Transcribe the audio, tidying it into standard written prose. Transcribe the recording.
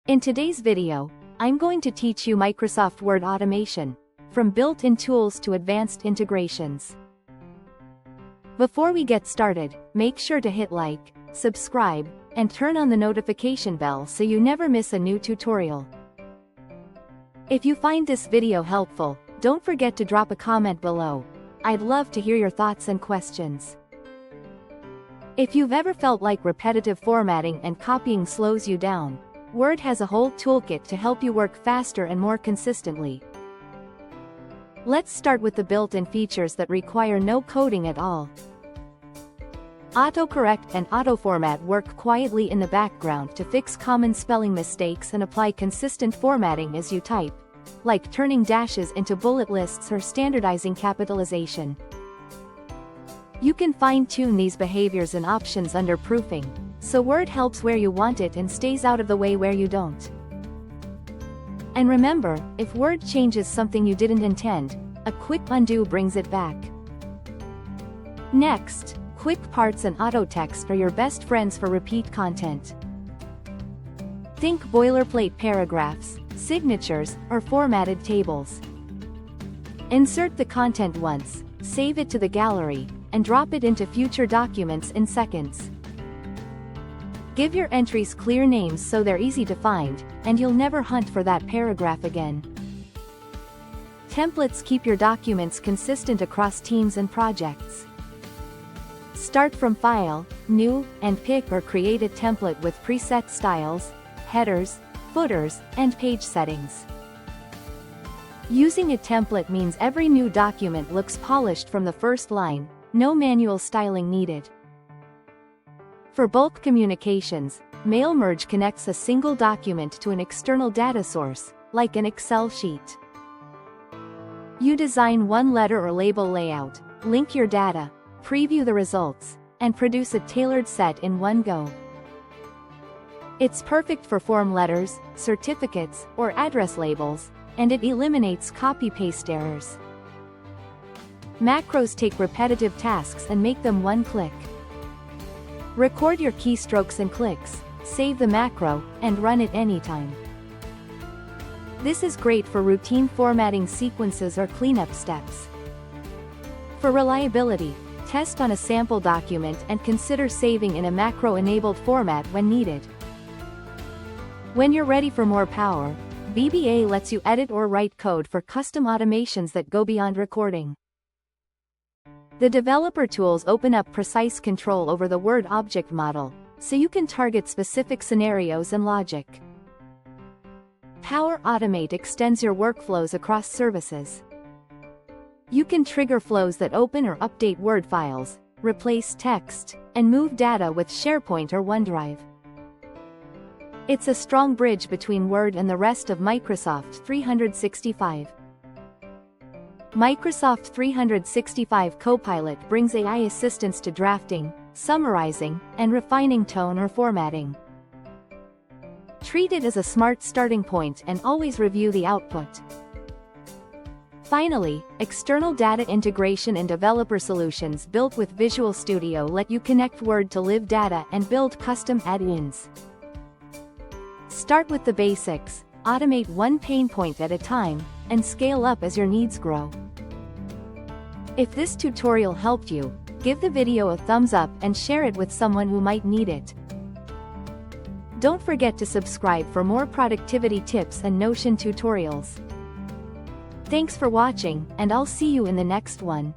In today's video, I'm going to teach you Microsoft Word automation, from built-in tools to advanced integrations. Before we get started, make sure to hit like, subscribe, and turn on the notification bell so you never miss a new tutorial. If you find this video helpful, don't forget to drop a comment below. I'd love to hear your thoughts and questions. If you've ever felt like repetitive formatting and copying slows you down, Word has a whole toolkit to help you work faster and more consistently. Let's start with the built-in features that require no coding at all. Autocorrect and autoformat work quietly in the background to fix common spelling mistakes and apply consistent formatting as you type, like turning dashes into bullet lists or standardizing capitalization. You can fine-tune these behaviors and options under proofing, so Word helps where you want it and stays out of the way where you don't. And remember, if Word changes something you didn't intend, a quick undo brings it back. Next, quick parts and AutoText are your best friends for repeat content. Think boilerplate paragraphs, signatures, or formatted tables. Insert the content once, save it to the gallery, and drop it into future documents in seconds. Give your entries clear names so they're easy to find, and you'll never hunt for that paragraph again. Templates keep your documents consistent across teams and projects. Start from File, New, and pick or create a template with preset styles, headers, footers, and page settings. Using a template means every new document looks polished from the first line, no manual styling needed. For bulk communications, Mail Merge connects a single document to an external data source, like an Excel sheet. You design one letter or label layout, link your data, preview the results, and produce a tailored set in one go. It's perfect for form letters, certificates, or address labels, and it eliminates copy-paste errors. Macros take repetitive tasks and make them one click. Record your keystrokes and clicks, save the macro, and run it anytime. This is great for routine formatting sequences or cleanup steps. For reliability, test on a sample document and consider saving in a macro-enabled format when needed. When you're ready for more power, VBA lets you edit or write code for custom automations that go beyond recording. The developer tools open up precise control over the Word object model, so you can target specific scenarios and logic. Power Automate extends your workflows across services. You can trigger flows that open or update Word files, replace text, and move data with SharePoint or OneDrive. It's a strong bridge between Word and the rest of Microsoft 365. Microsoft 365 Copilot brings AI assistance to drafting, summarizing, and refining tone or formatting. Treat it as a smart starting point and always review the output. Finally, external data integration and developer solutions built with Visual Studio let you connect Word to live data and build custom add-ins. Start with the basics, automate one pain point at a time, and scale up as your needs grow. If this tutorial helped you, give the video a thumbs up and share it with someone who might need it. Don't forget to subscribe for more productivity tips and Notion tutorials. Thanks for watching, and I'll see you in the next one.